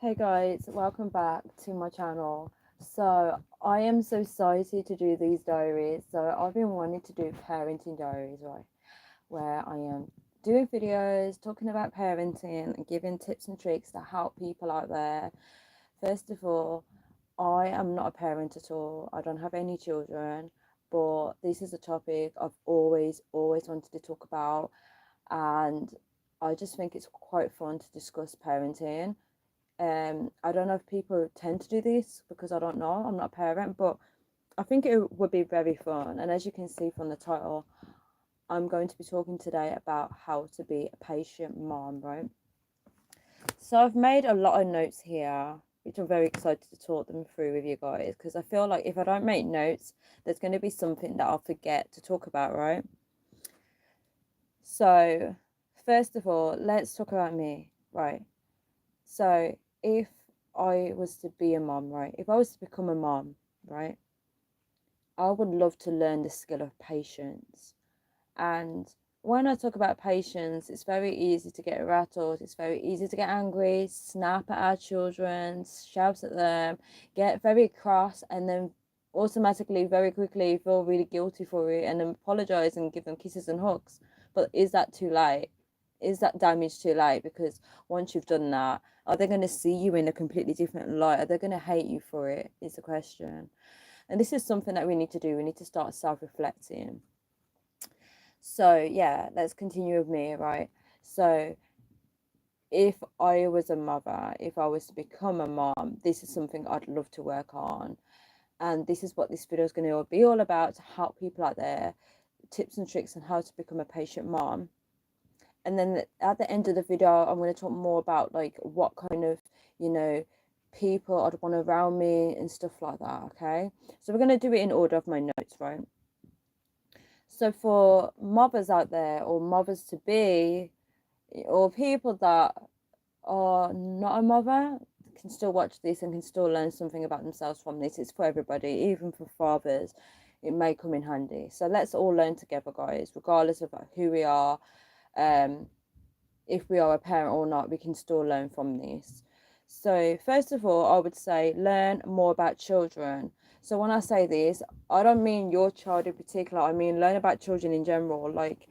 Hey guys, welcome back to my channel. So I am so excited to do these diaries. So I've been wanting to do parenting diaries, right? Where I am doing videos talking about parenting and giving tips and tricks to help people out there. First of all, I am not a parent at all. I don't have any children, but this is a topic I've always wanted to talk about, and I just think it's quite fun to discuss parenting. I don't know if people tend to do this because I don't know. I'm not a parent, but I think it would be very fun. And as you can see from the title, I'm going to be talking today about how to be a patient mom, right? So I've made a lot of notes here, which I'm very excited to talk them through with you guys because I feel like if I don't make notes, there's going to be something that I'll forget to talk about, right? So, first of all, let's talk about me, right? So, if I was to be a mom, right? If I was to become a mom, right? I would love to learn the skill of patience. And when I talk about patience, it's very easy to get rattled. It's very easy to get angry, snap at our children, shout at them, get very cross, and then automatically, very quickly, feel really guilty for it and then apologize and give them kisses and hugs. But is that too late? Is that damage too late? Because once you've done that, are they going to see you in a completely different light? Are they going to hate you for it? Is the question. And this is something that we need to do. We need to start self-reflecting. So yeah, let's continue with me, right? So if I was a mother, if I was to become a mom, this is something I'd love to work on. And this is what this video is going to be all about, to help people out there, tips and tricks on how to become a patient mom. And then at the end of the video, I'm going to talk more about like what kind of, you know, people I'd want around me and stuff like that. Okay. So we're going to do it in order of my notes, right? So for mothers out there, or mothers to be, or people that are not a mother, can still watch this and can still learn something about themselves from this. It's for everybody, even for fathers. It may come in handy. So let's all learn together, guys, regardless of who we are. If we are a parent or not, we can still learn from this. So first of all, I would say learn more about children. So when I say this, I don't mean your child in particular. I mean learn about children in general. Like,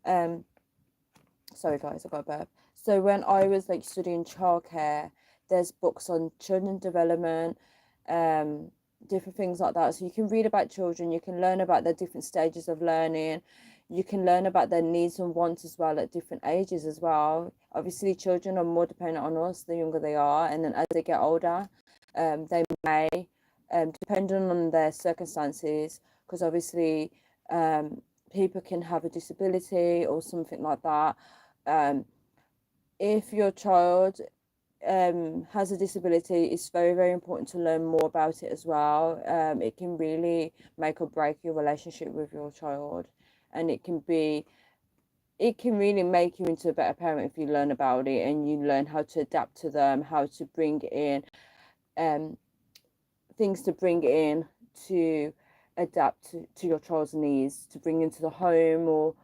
sorry guys, I got a burp. So when I was like studying childcare, there's books on children development, different things like that. So you can read about children, you can learn about their different stages of learning, you can learn about their needs and wants as well at different ages as well. Obviously, children are more dependent on us the younger they are, and then as they get older, they may, depending on their circumstances, because obviously, people can have a disability or something like that. If your child has a disability, it's very important to learn more about it as well. It can really make or break your relationship with your child, and it can really make you into a better parent if you learn about it and you learn how to adapt to them, how to bring in things to bring in to adapt to your child's needs, to bring into the home, or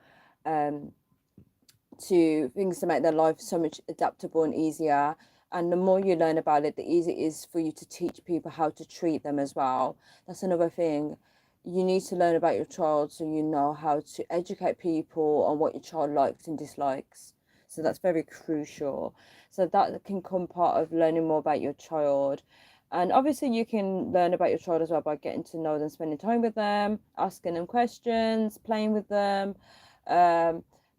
to things to make their life so much adaptable and easier. And the more you learn about it, the easier it is for you to teach people how to treat them as well. That's another thing. You need to learn about your child so you know how to educate people on what your child likes and dislikes. So that's very crucial. So that can come part of learning more about your child. And obviously you can learn about your child as well by getting to know them, spending time with them, asking them questions, playing with them,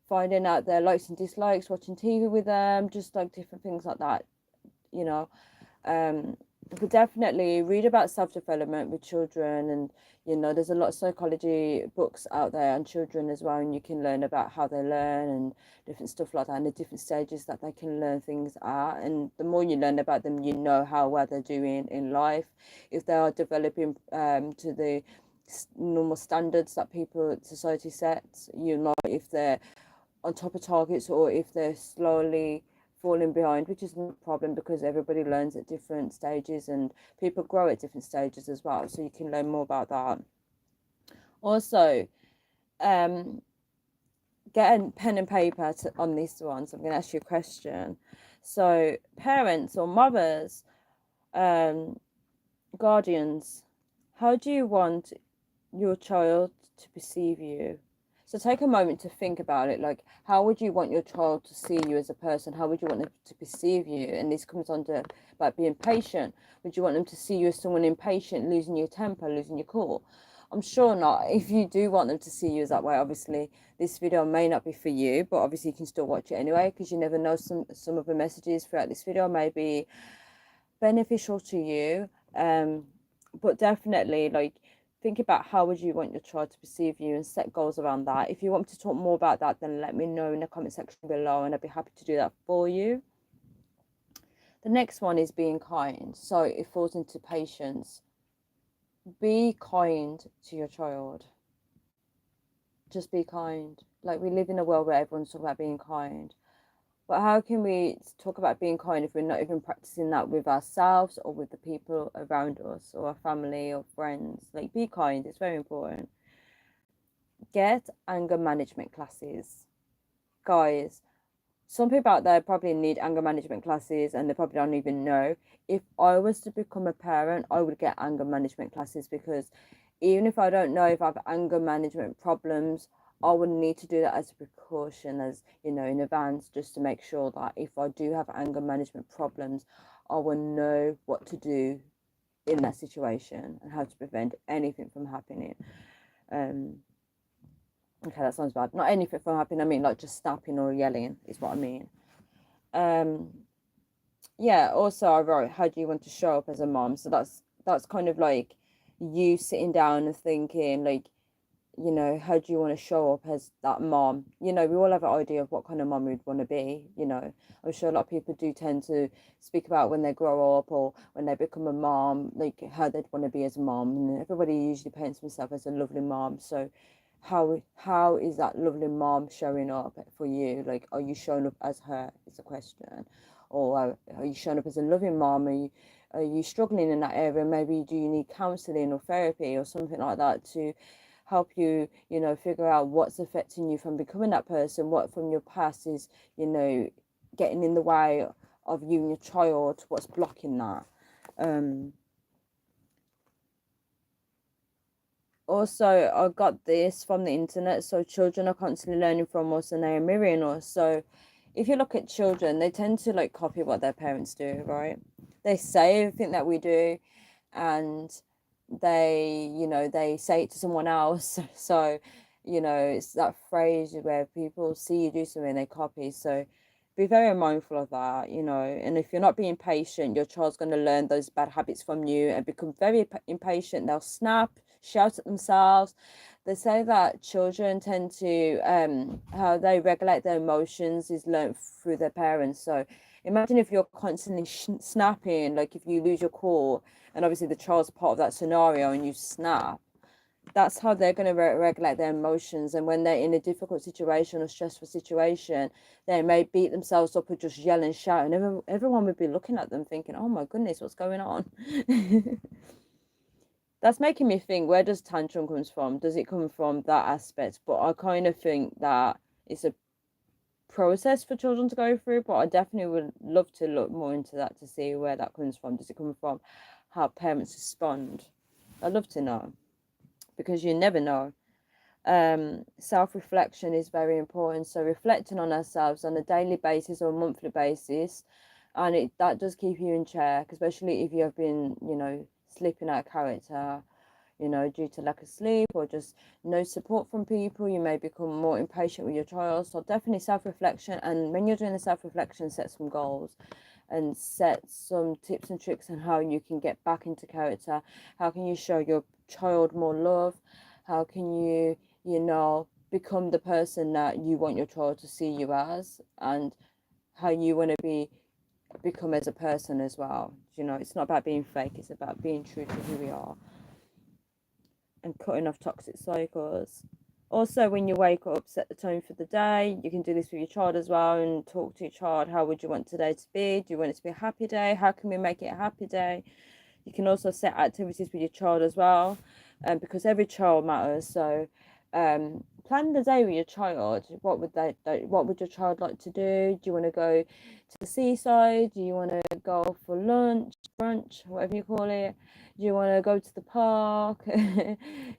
finding out their likes and dislikes, watching TV with them, just like different things like that, you know. But definitely read about self-development with children, and there's a lot of psychology books out there on children as well, and you can learn about how they learn and different stuff like that, and the different stages that they can learn things at. And the more you learn about them, you know how well they're doing in life, if they are developing to the normal standards that people society sets, if they're on top of targets or if they're slowly falling behind, which is not a problem because everybody learns at different stages and people grow at different stages as well. So you can learn more about that. Also, get a pen and paper on this one. So I'm going to ask you a question. So parents or mothers, um, guardians, how do you want your child to perceive you? So take a moment to think about it. Like, how would you want your child to see you as a person? How would you want them to perceive you? And this comes on to about being patient. Would you want them to see you as someone impatient, losing your temper, losing your cool? I'm sure not. If you do want them to see you as that way, obviously this video may not be for you, but obviously you can still watch it anyway, because you never know, some of the messages throughout this video may be beneficial to you. But definitely, like, think about how would you want your child to perceive you and set goals around that. If you want me to talk more about that, then let me know in the comment section below, and I'd be happy to do that for you. The next one is being kind. So it falls into patience. Be kind to your child. Just be kind. Like, we live in a world where everyone's talking about being kind. But how can we talk about being kind if we're not even practicing that with ourselves or with the people around us or our family or friends? Like, be kind, it's very important. Get anger management classes. Guys, some people out there probably need anger management classes and they probably don't even know. If I was to become a parent, I would get anger management classes, because even if I don't know if I have anger management problems, I would need to do that as a precaution, as you know, in advance, just to make sure that if I do have anger management problems, I will know what to do in that situation and how to prevent anything from happening. Okay, that sounds bad. Not anything from happening. I mean, like, just snapping or yelling is what I mean. Yeah. Also, I wrote, how do you want to show up as a mom? So that's kind of like you sitting down and thinking, like, you know, how do you want to show up as that mom? You know, we all have an idea of what kind of mom we'd want to be. You know, I'm sure a lot of people do tend to speak about when they grow up or when they become a mom, like how they'd want to be as a mom. And everybody usually paints themselves as a lovely mom. So how is that lovely mom showing up for you? Like, are you showing up as her is the question. Or are you showing up as a loving mom? Are you struggling in that area? Maybe do you need counseling or therapy or something like that to help you, you know, figure out what's affecting you from becoming that person, what from your past is, you know, getting in the way of you and your child, what's blocking that. Also, I got this from the internet. So children are constantly learning from us and they are mirroring us. So if you look at children, they tend to like copy what their parents do, right? They say everything that we do, and they say it to someone else. So, it's that phrase where people see you do something, they copy. So be very mindful of that, and if you're not being patient, your child's going to learn those bad habits from you and become very impatient. They'll snap, shout at themselves. They say that children tend to how they regulate their emotions is learned through their parents. So imagine if you're constantly snapping, like if you lose your cool, and obviously the child's part of that scenario and you snap, that's how they're going to regulate their emotions. And when they're in a difficult situation or stressful situation, they may beat themselves up or just yell and shout, and everyone would be looking at them thinking, oh my goodness, what's going on? That's making me think, where does tantrum comes from? Does it come from that aspect? But I kind of think that it's a process for children to go through, but I definitely would love to look more into that to see where that comes from. Does it come from how parents respond? I'd love to know, because you never know. Self-reflection is very important. So reflecting on ourselves on a daily basis or a monthly basis, and that does keep you in check, especially if you have been, slipping out of character, due to lack of sleep or just no support from people. You may become more impatient with your child. So definitely self-reflection. And when you're doing the self-reflection, set some goals and set some tips and tricks on how you can get back into character. How can you show your child more love? How can you, become the person that you want your child to see you as, and how you want to become as a person as well. It's not about being fake, it's about being true to who we are and cutting off toxic cycles. Also, when you wake up, set the tone for the day. You can do this with your child as well and talk to your child. How would you want today to be? Do you want it to be a happy day? How can we make it a happy day? You can also set activities with your child as well, because every child matters. So plan the day with your child. What would your child like to do? Do you want to go to the seaside? Do you want to go for lunch, brunch, whatever you call it? Do you want to go to the park?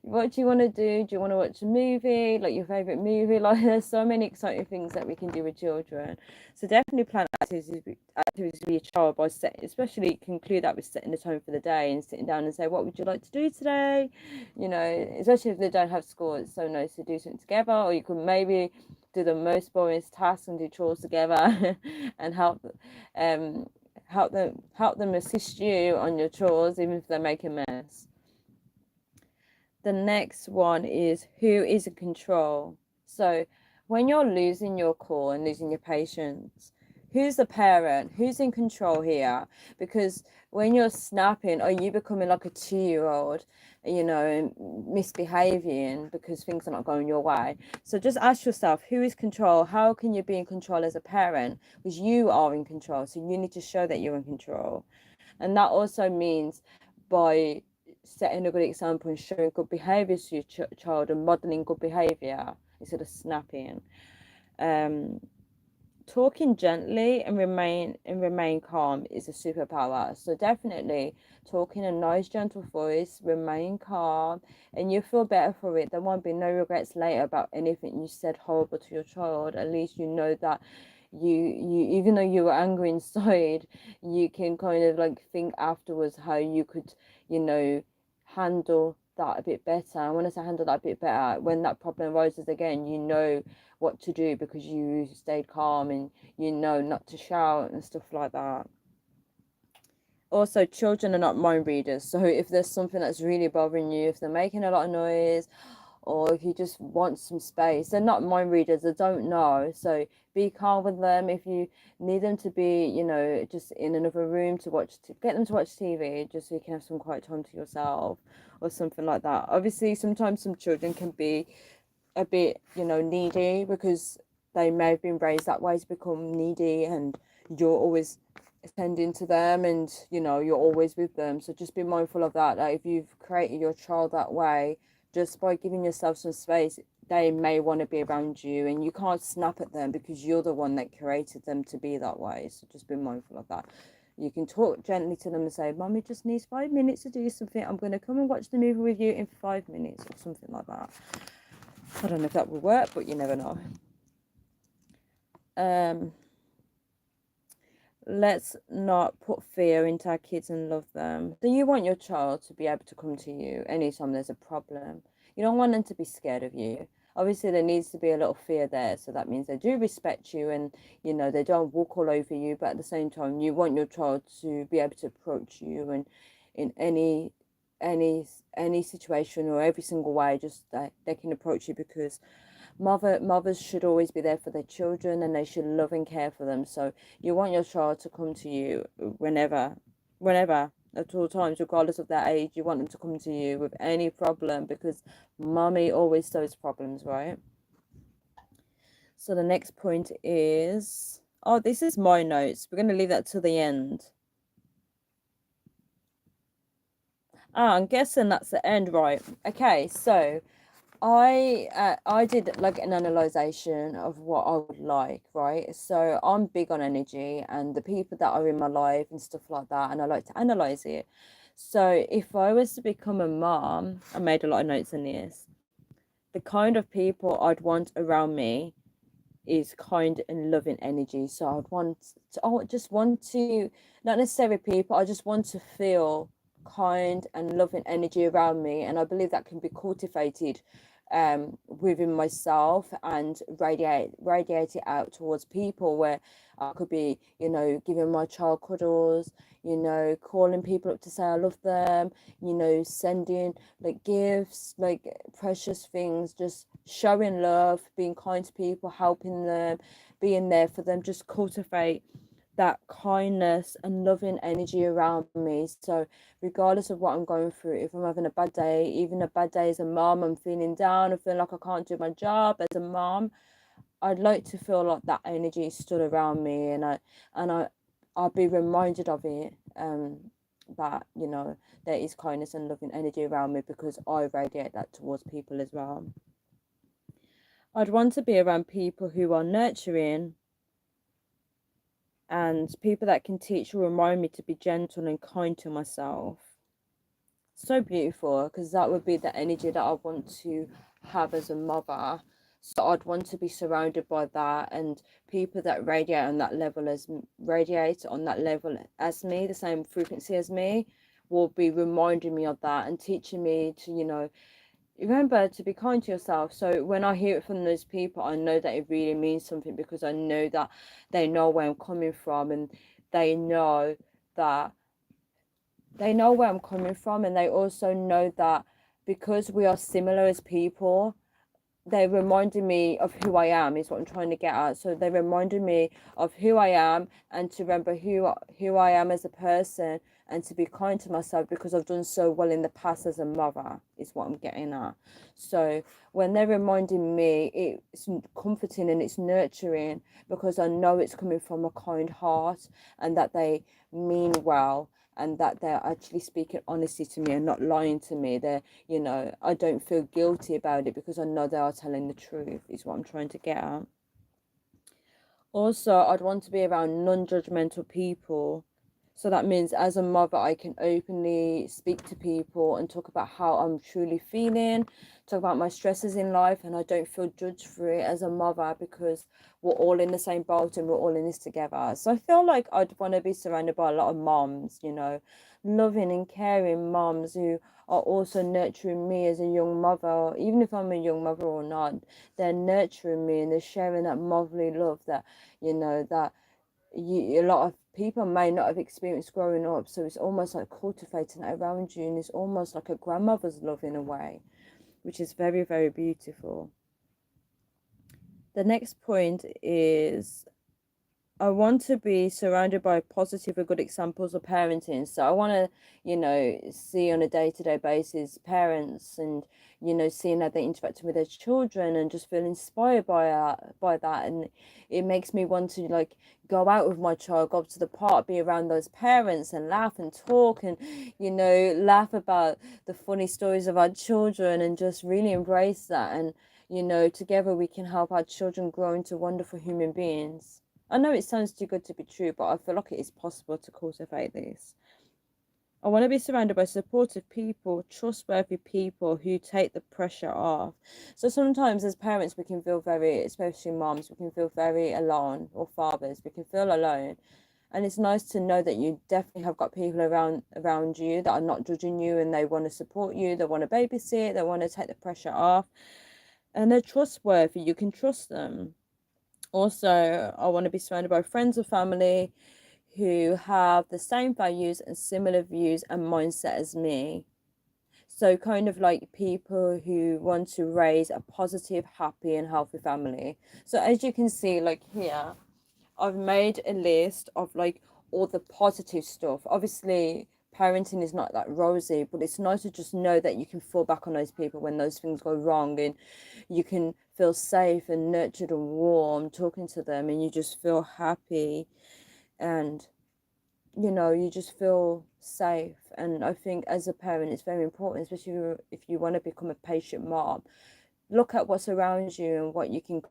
What do you want to do? Do you want to watch a movie, like your favorite movie? Like, there's so many exciting things that we can do with children. So definitely plan activities with your child by setting, especially conclude that with setting the tone for the day and sitting down and say, what would you like to do today? You know, especially if they don't have school, it's so nice to do something together. Or you could maybe do the most boring tasks and do chores together and um help them assist you on your chores even if they make a mess. The next one is who is in control. So when you're losing your cool and losing your patience, who's the parent? Who's in control here? Because when you're snapping, are you becoming like a 2 year old, you know, misbehaving because things are not going your way? So just ask yourself, who is control? How can you be in control as a parent? Because you are in control. So you need to show that you're in control. And that also means by setting a good example and showing good behaviours to your child and modelling good behaviour instead of snapping. Um, Talking gently and remain calm is a superpower. So definitely talking a nice gentle voice, remain calm, and you feel better for it. There won't be no regrets later about anything you said horrible to your child. At least you know that you even though you were angry inside, you can kind of like think afterwards how you could, you know, handle that a bit better. And when I say handle that a bit better, when that problem arises again, you know what to do because you stayed calm and you know not to shout and stuff like that. Also, children are not mind readers, so if there's something that's really bothering you, if they're making a lot of noise, or if you just want some space, they're not mind readers, they don't know. So be calm with them. If you need them to be, you know, just in another room to watch, to get them to watch TV, just so you can have some quiet time to yourself or something like that. Obviously, sometimes some children can be a bit, you know, needy because they may have been raised that way to become needy, and you're always attending to them and, you know, you're always with them. So just be mindful of that. Like if you've created your child that way, just by giving yourself some space, they may want to be around you, and you can't snap at them because you're the one that created them to be that way. So just be mindful of that. You can talk gently to them and say, Mommy just needs 5 minutes to do something. I'm going to come and watch the movie with you in 5 minutes or something like that. I don't know if that will work, but you never know. Let's not put fear into our kids and love them. So you want your child to be able to come to you anytime there's a problem. You don't want them to be scared of you. Obviously, there needs to be a little fear there. So that means they do respect you and, you know, they don't walk all over you. But at the same time, you want your child to be able to approach you and in any situation or every single way, just that they can approach you, because mothers should always be there for their children and they should love and care for them. So you want your child to come to you whenever at all times, regardless of their age. You want them to come to you with any problem because mommy always solves problems, right? So the next point is, oh, this is my notes. We're going to leave that to the end. Ah, I'm guessing that's the end, right? Okay, so I did like an analyzation of what I would like, right? So I'm big on energy and the people that are in my life and stuff like that, and I like to analyze it. So if I was to become a mom, I made a lot of notes on this. The kind of people I'd want around me is kind and loving energy. So I would just want to, not necessarily people, I just want to feel kind and loving energy around me. And I believe that can be cultivated within myself and radiate it out towards people, where I could be, you know, giving my child cuddles, you know, calling people up to say I love them, you know, sending like gifts, like precious things, just showing love, being kind to people, helping them, being there for them, just cultivate that kindness and loving energy around me. So regardless of what I'm going through, if I'm having a bad day, even a bad day as a mom, I'm feeling down, I feel like I can't do my job as a mom, I'd like to feel like that energy stood around me, and I'll be reminded of it, that, you know, there is kindness and loving energy around me because I radiate that towards people as well. I'd want to be around people who are nurturing and people that can teach or remind me to be gentle and kind to myself. So beautiful, because that would be the energy that I want to have as a mother. So I'd want to be surrounded by that, and people that radiate on that level as me, the same frequency as me, will be reminding me of that and teaching me to, remember to be kind to yourself. So when I hear it from those people, I know that it really means something, because I know that they know where I'm coming from, and they know that where I'm coming from, and they also know that because we are similar as people, they reminded me of who I am, is what I'm trying to get at. So they reminded me of who I am, and to remember who I am as a person, and to be kind to myself, because I've done so well in the past as a mother, is what I'm getting at. So when they're reminding me, it's comforting and it's nurturing, because I know it's coming from a kind heart, and that they mean well, and that they're actually speaking honesty to me and not lying to me. I don't feel guilty about it, because I know they are telling the truth, is what I'm trying to get at. Also, I'd want to be around non-judgmental people. So that means as a mother, I can openly speak to people and talk about how I'm truly feeling, talk about my stresses in life, and I don't feel judged for it as a mother, because we're all in the same boat and we're all in this together. So I feel like I'd want to be surrounded by a lot of moms, loving and caring moms who are also nurturing me as a young mother. Even if I'm a young mother or not, they're nurturing me and they're sharing that motherly love that, that a lot of people may not have experienced growing up. So it's almost like cultivating that around you, and it's almost like a grandmother's love in a way, which is very, very beautiful. The next point is, I want to be surrounded by positive or good examples of parenting. So I want to, see on a day-to-day basis parents, and, seeing how they interact with their children, and just feel inspired by that. And it makes me want to, like, go out with my child, go up to the park, be around those parents and laugh and talk, and, laugh about the funny stories of our children, and just really embrace that. And, together we can help our children grow into wonderful human beings. I know it sounds too good to be true, but I feel like it is possible to cultivate this. I want to be surrounded by supportive people, trustworthy people who take the pressure off. So sometimes as parents, we can feel very, especially moms, we can feel very alone, or fathers, we can feel alone. And it's nice to know that you definitely have got people around you that are not judging you, and they want to support you, they want to babysit, they want to take the pressure off, and they're trustworthy. You can trust them. Also, I want to be surrounded by friends or family who have the same values and similar views and mindset as me. So, kind of like people who want to raise a positive, happy, and healthy family. So, as you can see, like here, I've made a list of like all the positive stuff. Obviously, parenting is not that rosy, but it's nice to just know that you can fall back on those people when those things go wrong, and you can feel safe and nurtured and warm talking to them, and you just feel happy, and you just feel safe. And I think as a parent, it's very important, especially if you want to become a patient mom. Look at what's around you and what you can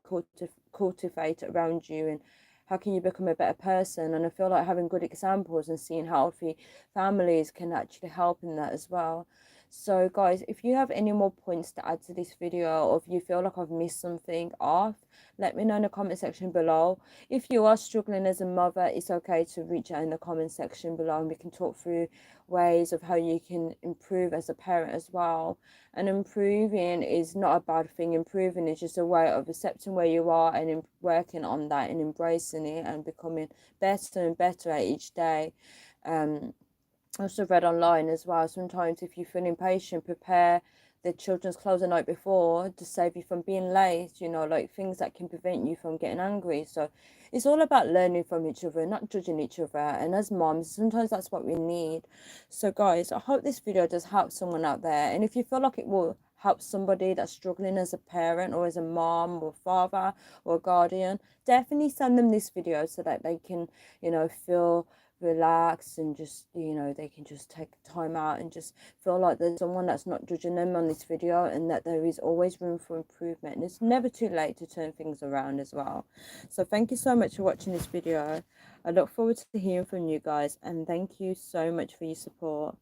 cultivate around you, and how can you become a better person. And I feel like having good examples and seeing healthy families can actually help in that as well. So guys, if you have any more points to add to this video, or if you feel like I've missed something off, let me know in the comment section below. If you are struggling as a mother, it's okay to reach out in the comment section below, and we can talk through ways of how you can improve as a parent as well. And improving is not a bad thing. Improving is just a way of accepting where you are, and working on that, and embracing it, and becoming better and better at each day. I also read online as well, sometimes if you feel impatient, prepare the children's clothes the night before to save you from being late, like things that can prevent you from getting angry. So it's all about learning from each other, not judging each other. And as moms, sometimes that's what we need. So guys, I hope this video does help someone out there. And if you feel like it will help somebody that's struggling as a parent, or as a mom or father or guardian, definitely send them this video, so that they can, feel relax, and just they can just take time out and just feel like there's someone that's not judging them on this video, and that there is always room for improvement, and it's never too late to turn things around as well. So thank you so much for watching this video. I look forward to hearing from you guys, and thank you so much for your support.